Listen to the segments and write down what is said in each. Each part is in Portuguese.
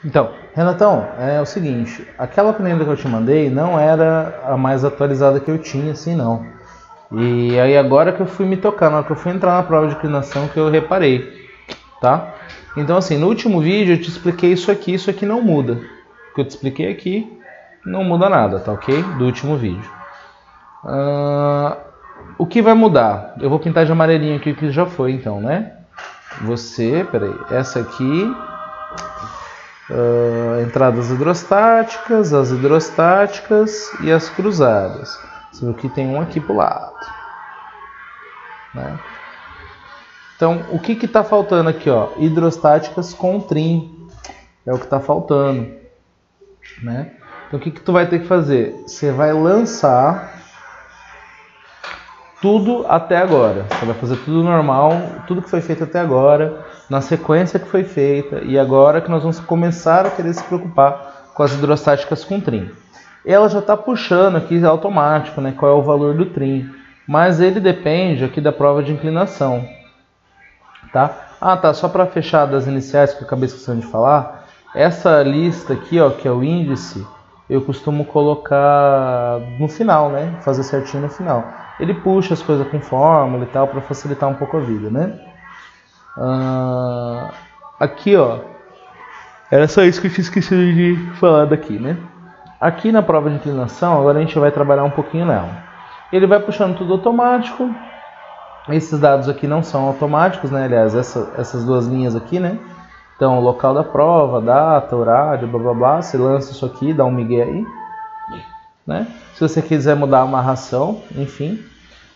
Então, Renatão, é o seguinte, aquela planilha que eu te mandei não era a mais atualizada que eu tinha, assim não. E aí agora que eu fui me tocar, na hora que eu fui entrar na prova de inclinação que eu reparei, tá? Então assim, no último vídeo eu te expliquei isso aqui não muda. O que eu te expliquei aqui não muda nada, tá ok? Do último vídeo. O que vai mudar? Eu vou pintar de amarelinho aqui, que já foi então, né? Peraí, essa aqui... entradas hidrostáticas, as hidrostáticas e as cruzadas. Você viu que tem um aqui para o lado, né? Então, o que está faltando aqui? Ó? Hidrostáticas com trim. É o que está faltando, né? Então, o que tu vai ter que fazer? Você vai lançar tudo até agora. Você vai fazer tudo normal, tudo que foi feito até agora, na sequência que foi feita, e agora que nós vamos começar a querer se preocupar com as hidrostáticas com trim. Ela já está puxando aqui automático, né, qual é o valor do trim, mas ele depende aqui da prova de inclinação, tá? Ah, tá, só para fechar das iniciais que eu acabei esquecendo de falar, essa lista aqui, ó, que é o índice, eu costumo colocar no final, né, fazer certinho no final. Ele puxa as coisas com fórmula e tal para facilitar um pouco a vida, né? Aqui, ó, era só isso que eu tinha esquecido de falar daqui, né? Aqui na prova de inclinação, agora a gente vai trabalhar um pouquinho nela. Ele vai puxando tudo automático. Esses dados aqui não são automáticos, né? Aliás, essas duas linhas aqui, né? Então, local da prova, data, horário, blá blá blá. Você lança isso aqui, dá um migué aí, né? Se você quiser mudar a amarração, enfim.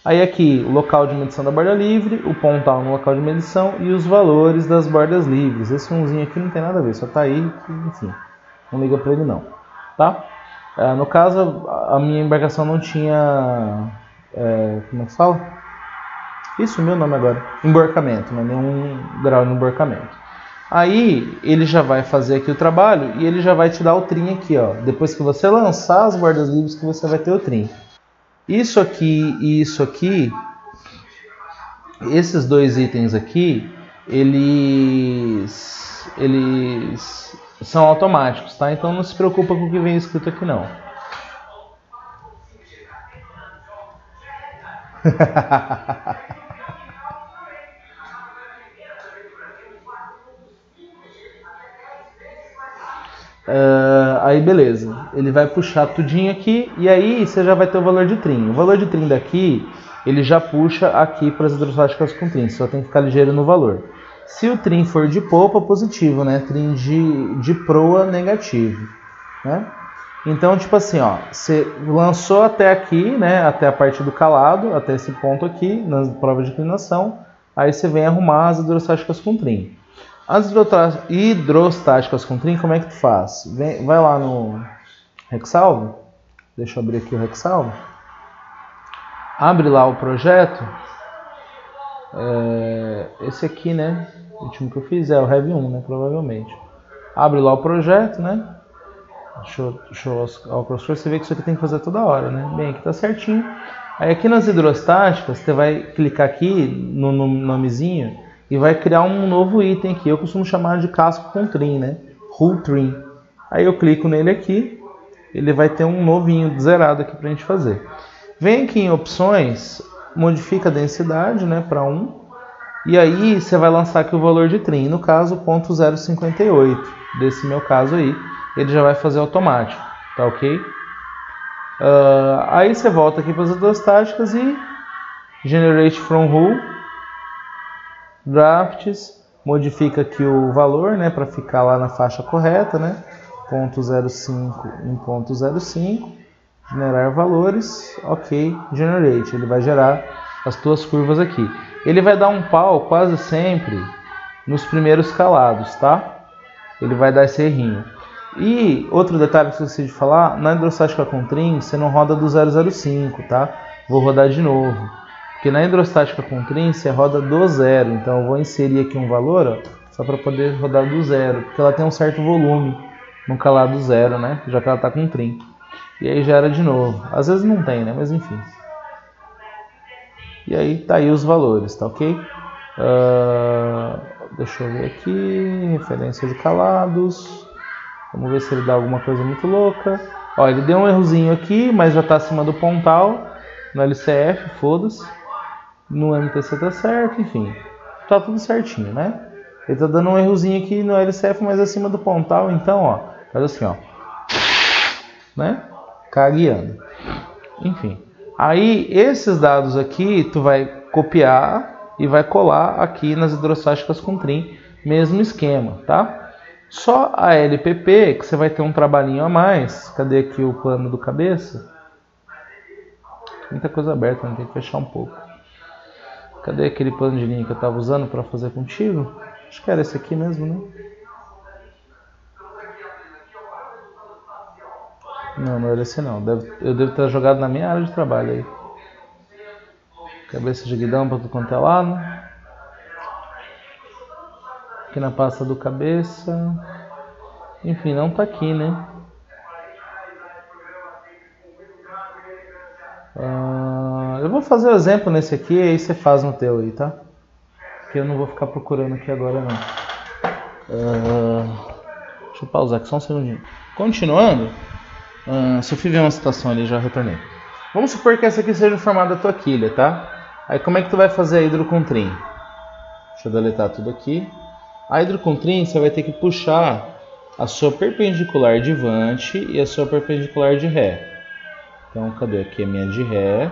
Aí aqui, o local de medição da borda livre, o pontal no local de medição e os valores das bordas livres. Esse umzinho aqui não tem nada a ver, só tá aí, enfim, não liga pra ele não, tá? No caso, a minha embarcação não tinha, como é que fala? Isso, meu nome agora, emborcamento, não é nenhum grau de emborcamento. Aí ele já vai fazer aqui o trabalho e ele já vai te dar o trim aqui, ó. Depois que você lançar as bordas livres que você vai ter o trim. Isso aqui e isso aqui, esses dois itens aqui, eles são automáticos, tá? Então não se preocupa com o que vem escrito aqui não. Aí beleza, ele vai puxar tudinho aqui e aí você já vai ter o valor de trim. O valor de trim daqui, ele já puxa aqui para as hidrostáticas com trim, só tem que ficar ligeiro no valor. Se o trim for de polpa, positivo, né? Trim de proa, negativo, né? Então, tipo assim, ó, você lançou até aqui, né? Até a parte do calado, até esse ponto aqui, na prova de inclinação, aí você vem arrumar as hidrostáticas com trim. As hidrostáticas com trim, como é que tu faz? Vai lá no Rexalvo. Deixa eu abrir aqui o Rexalvo. Abre lá o projeto. Esse aqui, né? O último que eu fiz é o Rev 1, né? Provavelmente. Abre lá o projeto, né? Deixa eu ao professor, você vê que isso aqui tem que fazer toda hora, né? Bem, aqui tá certinho. Aí aqui nas hidrostáticas, você vai clicar aqui no nomezinho e vai criar um novo item aqui. Eu costumo chamar de casco com trim, né? Hull Trim. Aí eu clico nele aqui, ele vai ter um novinho zerado aqui pra gente fazer. Vem aqui em opções, modifica a densidade, né, para 1. E aí você vai lançar aqui o valor de trim. No caso, 0.058. Desse meu caso aí, ele já vai fazer automático, tá ok? Aí você volta aqui para as hidrostáticas e Generate from Hull. Drafts, modifica aqui o valor, né, para ficar lá na faixa correta, né, 0.05 em 0.05, generar valores, ok, generate, ele vai gerar as tuas curvas aqui. Ele vai dar um pau quase sempre nos primeiros calados, tá? Ele vai dar esse errinho. E outro detalhe que eu esqueci de falar, na hidrostática com trim, você não roda do 005, tá? Vou rodar de novo. Porque na hidrostática com trim, você roda do zero. Então eu vou inserir aqui um valor, ó, só para poder rodar do zero. Porque ela tem um certo volume no calado zero, né? Já que ela está com trim. E aí gera de novo. Às vezes não tem, né? Mas enfim. E aí tá aí os valores, tá ok? Deixa eu ver aqui. Referência de calados. Vamos ver se ele dá alguma coisa muito louca. Ó, ele deu um errozinho aqui, mas já está acima do pontal. No LCF, foda-se. No MTC tá certo, enfim. Tá tudo certinho, né? Ele tá dando um errozinho aqui no LCF, mas acima do pontal. Então, ó, faz assim, ó. Né? Cagueando. Enfim. Aí, esses dados aqui, tu vai copiar e vai colar aqui nas hidrostáticas com trim. Mesmo esquema, tá? Só a LPP, que você vai ter um trabalhinho a mais. Cadê aqui o plano do cabeça? Muita coisa aberta, né? Tem que fechar um pouco. Cadê aquele plano de linha que eu estava usando para fazer contigo? Acho que era esse aqui mesmo, né? Não, não era esse não. Eu devo ter jogado na minha área de trabalho aí. Cabeça de guidão para tudo quanto é lado. Aqui na pasta do cabeça. Enfim, não tá aqui, né? Eu vou fazer o exemplo nesse aqui e aí você faz no teu aí, tá? Porque eu não vou ficar procurando aqui agora não. Deixa eu pausar aqui só um segundinho. Continuando, se eu fui ver uma situação ali, já retornei. Vamos supor que essa aqui seja o formato da tua quilha, tá? Aí como é que tu vai fazer a hidro com trim? Deixa eu deletar tudo aqui. A hidro com trim você vai ter que puxar a sua perpendicular de vante e a sua perpendicular de ré. Então, cadê? Aqui a minha de ré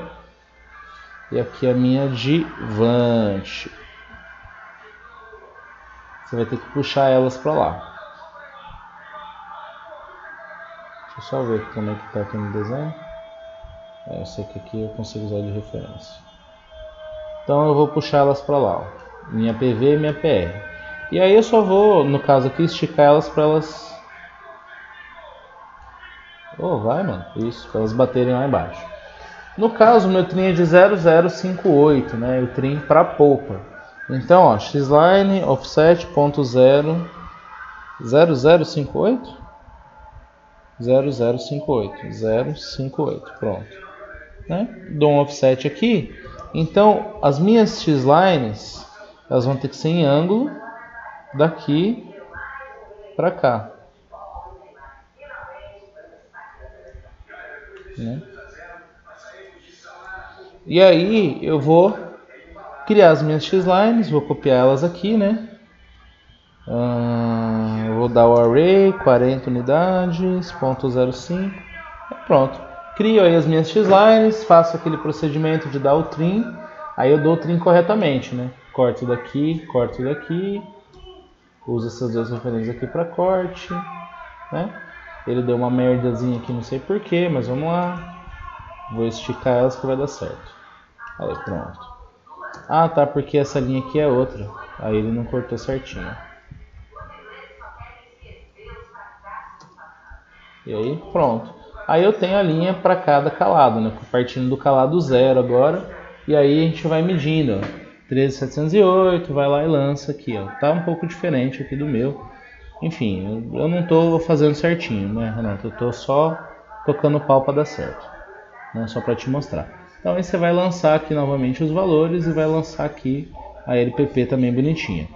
e aqui a minha de vante. Você vai ter que puxar elas para lá. Deixa eu só ver como é que está aqui no desenho. Eu sei que aqui eu consigo usar de referência. Então eu vou puxar elas para lá. Ó. Minha PV e minha PR. E aí eu só vou, no caso aqui, esticar elas para elas... vai, mano. Isso, para elas baterem lá embaixo. No caso, o meu trim é de 0058, né? O trim para polpa. Então, ó, X-line, offset, ponto 0, 0058? 0058, pronto. Né? Dou um offset aqui. Então, as minhas X-lines, elas vão ter que ser em ângulo daqui para cá. Né? E aí, eu vou criar as minhas X-lines, vou copiar elas aqui, né? Vou dar o array, 40 unidades, ponto 05, pronto. Crio aí as minhas X-lines, faço aquele procedimento de dar o trim, aí eu dou o trim corretamente, né? Corto daqui, uso essas duas referências aqui para corte, né? Ele deu uma merdazinha aqui, não sei porquê, mas vamos lá. Vou esticar elas que vai dar certo. Aí, pronto. Ah, tá, porque essa linha aqui é outra. Aí ele não cortou certinho. E aí, pronto. Aí eu tenho a linha para cada calado, né? Partindo do calado 0 agora. E aí a gente vai medindo, ó. 13708, vai lá e lança aqui, ó. Tá um pouco diferente aqui do meu. Enfim, eu não tô fazendo certinho, né, Renato? Eu tô só tocando pau para dar certo. Né? Só para te mostrar. Então aí você vai lançar aqui novamente os valores e vai lançar aqui a LPP também bonitinha.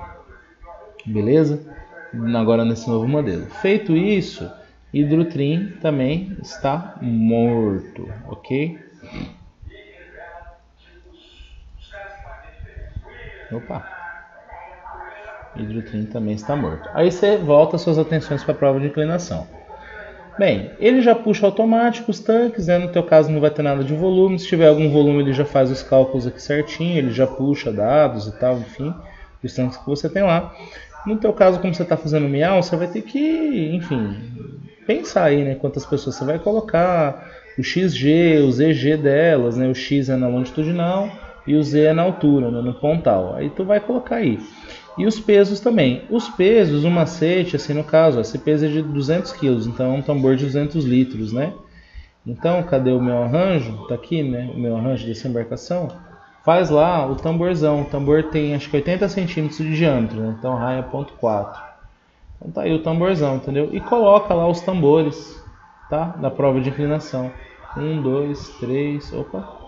Beleza? Agora nesse novo modelo. Feito isso, HidroTrim também está morto, ok? Opa! HidroTrim também está morto. Aí você volta suas atenções para a prova de inclinação. Bem, ele já puxa automático os tanques, né? No teu caso não vai ter nada de volume. Se tiver algum volume ele já faz os cálculos aqui certinho, ele já puxa dados e tal, enfim, os tanques que você tem lá. No teu caso, como você está fazendo miau, você vai ter que, enfim, pensar aí, né? Quantas pessoas você vai colocar, o XG, o ZG delas, né? O X é na longitudinal e o Z é na altura, né? No pontal. Aí tu vai colocar aí. E os pesos também. Os pesos, o macete, assim no caso, esse peso é de 200 kg, então é um tambor de 200 litros, né? Então, cadê o meu arranjo? Tá aqui, né? O meu arranjo dessa embarcação. Faz lá o tamborzão. O tambor tem, acho que 80 centímetros de diâmetro, né? Então raia 0,4. Então tá aí o tamborzão, entendeu? E coloca lá os tambores, tá? Da prova de inclinação. 1, 2, 3, opa.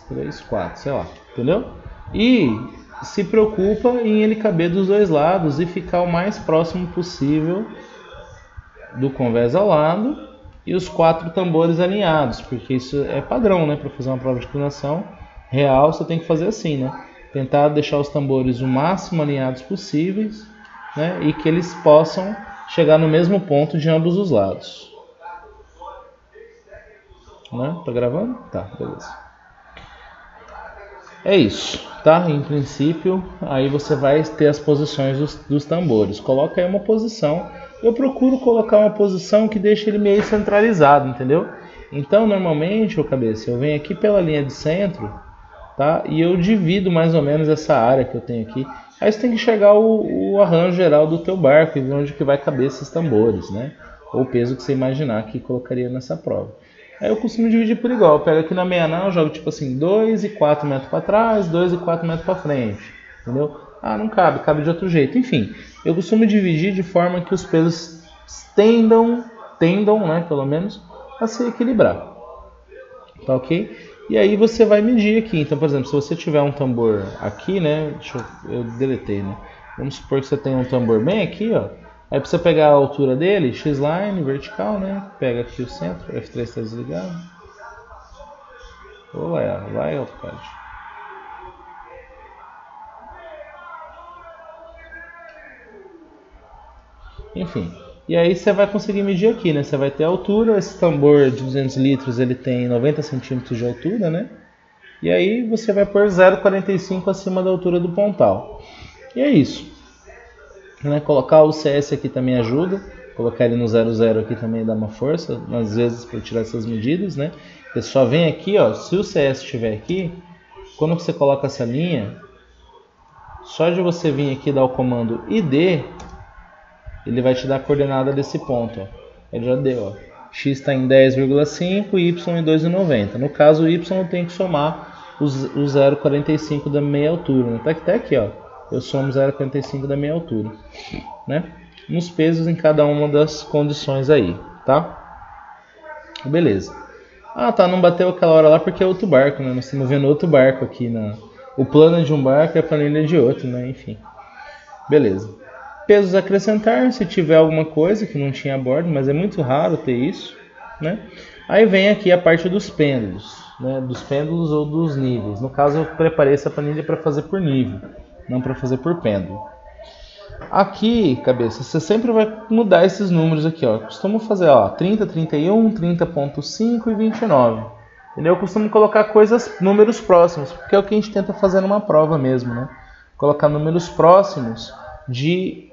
3, 4, sei lá, entendeu? E se preocupa em ele caber dos dois lados e ficar o mais próximo possível do convés ao lado e os 4 tambores alinhados, porque isso é padrão, né? Para fazer uma prova de inclinação real, você tem que fazer assim, né? Tentar deixar os tambores o máximo alinhados possíveis, né? E que eles possam chegar no mesmo ponto de ambos os lados. Né? Tá gravando? Tá, beleza. É isso, tá? Em princípio, aí você vai ter as posições dos tambores. Coloca aí uma posição. Eu procuro colocar uma posição que deixe ele meio centralizado, entendeu? Então, normalmente, cabeça, eu venho aqui pela linha de centro, tá? E eu divido mais ou menos essa área que eu tenho aqui. Aí você tem que enxergar o arranjo geral do teu barco e ver onde que vai caber esses tambores, né? Ou o peso que você imaginar que colocaria nessa prova. Aí eu costumo dividir por igual. Eu pego aqui na meia nau, jogo tipo assim 2 e 4 metros para trás, 2 e 4 metros para frente, entendeu? Ah, não cabe, cabe de outro jeito. Enfim, eu costumo dividir de forma que os pesos tendam, né, pelo menos, a se equilibrar. Tá ok? E aí você vai medir aqui. Então, por exemplo, se você tiver um tambor aqui, né, eu deletei, né? Vamos supor que você tem um tambor bem aqui, ó. Aí para você pegar a altura dele, X-line, vertical, né? Pega aqui o centro, F3 está desligado. Vai, AutoCAD. Enfim, e aí você vai conseguir medir aqui, né? Você vai ter a altura, esse tambor de 200 litros, ele tem 90 centímetros de altura, né? E aí você vai pôr 0,45 acima da altura do pontal. E é isso. Né? Colocar o CS aqui também ajuda, colocar ele no 00 aqui também dá uma força, às vezes para tirar essas medidas, né? Você só vem aqui, ó, se o CS estiver aqui, quando você coloca essa linha, só de você vir aqui dar o comando ID, ele vai te dar a coordenada desse ponto, ó. Ele já deu, ó. X está em 10,5 e Y em 2,90. No caso, o Y eu tenho que somar o 0,45 da meia altura, né? Tá aqui, ó. Eu somo 0,45 da meia altura, né? Nos pesos em cada uma das condições aí, tá? Beleza. Ah, tá, não bateu aquela hora lá porque é outro barco, né? Nós estamos vendo outro barco aqui. O plano de um barco é a planilha de outro, né? Enfim. Beleza. Pesos a acrescentar, se tiver alguma coisa que não tinha a bordo, mas é muito raro ter isso, né? Aí vem aqui a parte dos pêndulos, né? Dos pêndulos ou dos níveis. No caso, eu preparei essa planilha para fazer por nível, não para fazer por pêndulo. Aqui, cabeça, você sempre vai mudar esses números aqui, ó. Eu costumo fazer, ó, 30, 31, 30.5 e 29. Entendeu? Eu costumo colocar números próximos, porque é o que a gente tenta fazer numa prova mesmo, né? Colocar números próximos de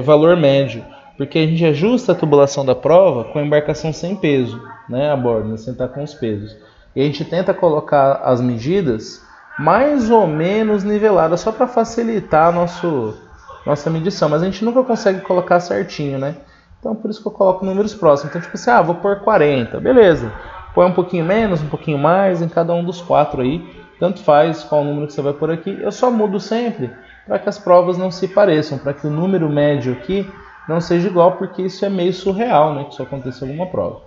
valor médio, porque a gente ajusta a tubulação da prova com a embarcação sem peso, né, a bordo, né, sem estar com os pesos. E a gente tenta colocar as medidas mais ou menos niveladas, só para facilitar nossa medição, mas a gente nunca consegue colocar certinho, né? Então por isso que eu coloco números próximos. Então tipo assim, vou pôr 40, beleza. Põe um pouquinho menos, um pouquinho mais em cada um dos 4 aí, tanto faz qual número que você vai pôr aqui. Eu só mudo sempre para que as provas não se pareçam, para que o número médio aqui não seja igual, porque isso é meio surreal, né, que isso aconteça em alguma prova.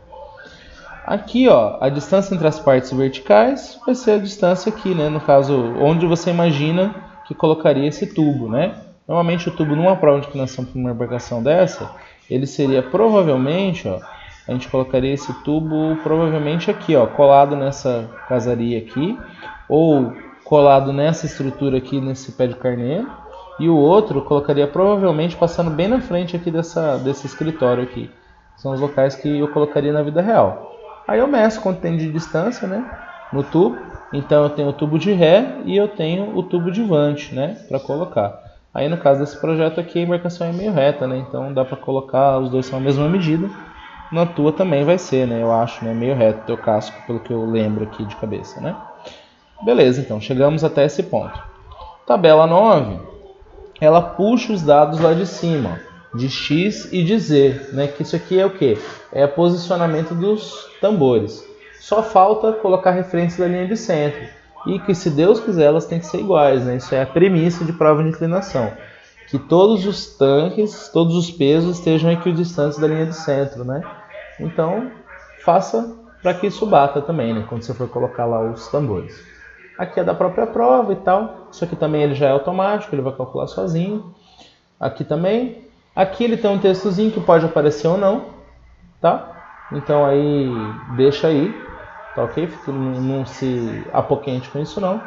Aqui, ó, a distância entre as partes verticais vai ser a distância aqui, né, no caso, onde você imagina que colocaria esse tubo, né? Normalmente o tubo numa prova de inclinação para uma embarcação dessa, ele seria provavelmente, ó, a gente colocaria esse tubo provavelmente aqui, ó, colado nessa casaria aqui, ou colado nessa estrutura aqui, nesse pé de carneiro, e o outro colocaria provavelmente passando bem na frente aqui desse escritório aqui. São os locais que eu colocaria na vida real. Aí eu meço quanto tem de distância, né, no tubo. Então eu tenho o tubo de ré e eu tenho o tubo de vante, né, para colocar. Aí no caso desse projeto aqui a embarcação é meio reta, né, então dá para colocar, os dois são a mesma medida. Na tua também vai ser, né, eu acho, né, meio reto o teu casco, pelo que eu lembro aqui de cabeça, né. Beleza, então, chegamos até esse ponto. Tabela 9, ela puxa os dados lá de cima, de X e de Z, né? Que isso aqui é o quê? É o posicionamento dos tambores. Só falta colocar referência da linha de centro. E que, se Deus quiser, elas têm que ser iguais, né? Isso é a premissa de prova de inclinação. Que todos os tanques, todos os pesos estejam equidistantes da linha de centro, né? Então, faça para que isso bata também, né? Quando você for colocar lá os tambores. Aqui é da própria prova e tal. Isso aqui também ele já é automático, ele vai calcular sozinho. Aqui também. Aqui ele tem um textozinho que pode aparecer ou não, tá? Então aí deixa aí, tá ok? Não se apoquente com isso não.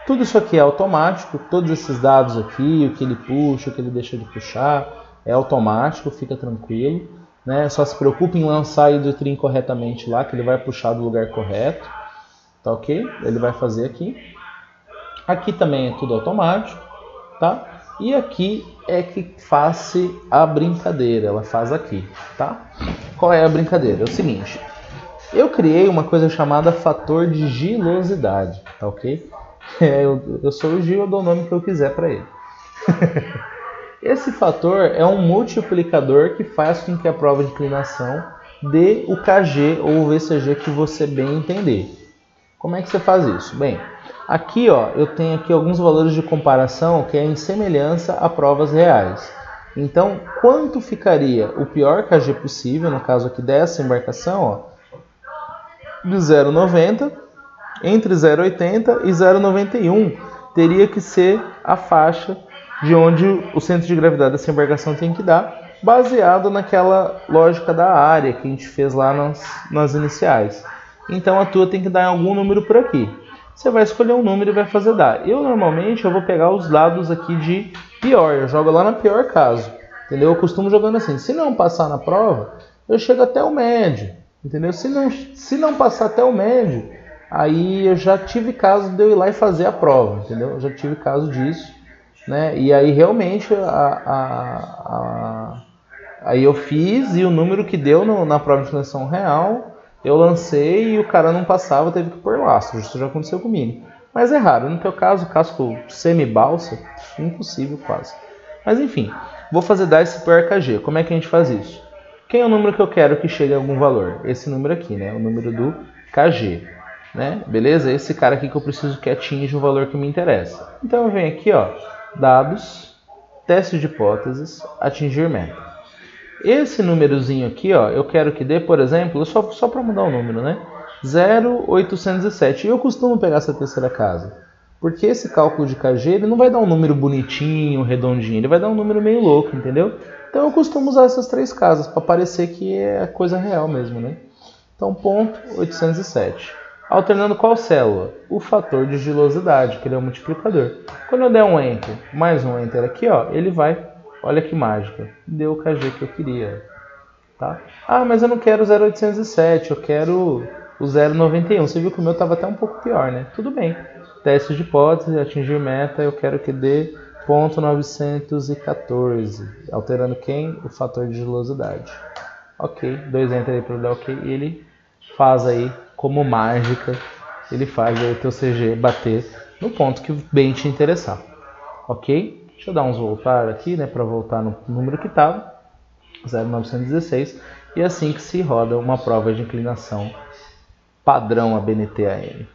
Tudo isso aqui é automático, todos esses dados aqui, o que ele puxa, o que ele deixa de puxar, é automático, fica tranquilo, né? Só se preocupe em lançar a hidrotrim corretamente lá, que ele vai puxar do lugar correto, tá ok? Ele vai fazer aqui. Aqui também é tudo automático, tá? E aqui é que faz a brincadeira, ela faz aqui, tá? Qual é a brincadeira? É o seguinte, eu criei uma coisa chamada fator de gilosidade, tá ok? Eu sou o Gil, eu dou o nome que eu quiser para ele. Esse fator é um multiplicador que faz com que a prova de inclinação dê o KG ou o VCG que você bem entender. Como é que você faz isso? Bem, aqui ó, eu tenho aqui alguns valores de comparação que é em semelhança a provas reais. Então, quanto ficaria o pior KG possível, no caso aqui dessa embarcação, ó, de 0,90, entre 0,80 e 0,91 teria que ser a faixa de onde o centro de gravidade dessa embarcação tem que dar, baseado naquela lógica da área que a gente fez lá nas iniciais. Então a tua tem que dar algum número por aqui. Você vai escolher um número e vai fazer dar. Eu normalmente vou pegar os dados aqui de pior, eu jogo lá na pior caso, entendeu? Eu costumo jogando assim, se não passar na prova, eu chego até o médio, entendeu? Se não passar até o médio, aí eu já tive caso de eu ir lá e fazer a prova, entendeu? Eu já tive caso disso, né? E aí realmente aí eu fiz e o número que deu na prova de inclinação real, eu lancei e o cara não passava, teve que pôr laço. Isso já aconteceu comigo. Mas é raro. No teu caso, casco semi-balsa, impossível quase. Mas enfim, vou fazer dar esse por KG. Como é que a gente faz isso? Quem é o número que eu quero que chegue a algum valor? Esse número aqui, né? O número do KG. Né? Beleza? Esse cara aqui que eu preciso que atinja o valor que me interessa. Então eu venho aqui, ó, dados, teste de hipóteses, atingir meta. Esse númerozinho aqui, ó, eu quero que dê, por exemplo, só para mudar o número, né? 0,807. E eu costumo pegar essa terceira casa, porque esse cálculo de KG ele não vai dar um número bonitinho, redondinho, ele vai dar um número meio louco, entendeu? Então eu costumo usar essas três casas para parecer que é coisa real mesmo, né? Então, ponto 807. Alternando qual célula? O fator de gilosidade, que ele é o multiplicador. Quando eu der um Enter, mais um Enter aqui, ó, ele vai, olha que mágica, deu o KG que eu queria. Tá? Ah, mas eu não quero o 0,807, eu quero o 0,91. Você viu que o meu estava até um pouco pior, né? Tudo bem. Teste de hipótese, atingir meta, eu quero que dê ponto 914. Alterando quem? O fator de gilosidade. Ok, 2 Enter aí para dar ok. E ele faz aí, como mágica, ele faz aí o teu CG bater no ponto que bem te interessar. Ok? Deixa eu dar uns voltar aqui, né, para voltar no número que estava, 0,916, e assim que se roda uma prova de inclinação padrão ABNT-AM.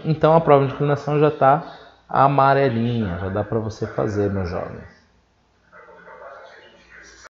Então a prova de inclinação já está amarelinha, já dá para você fazer, meu jovem.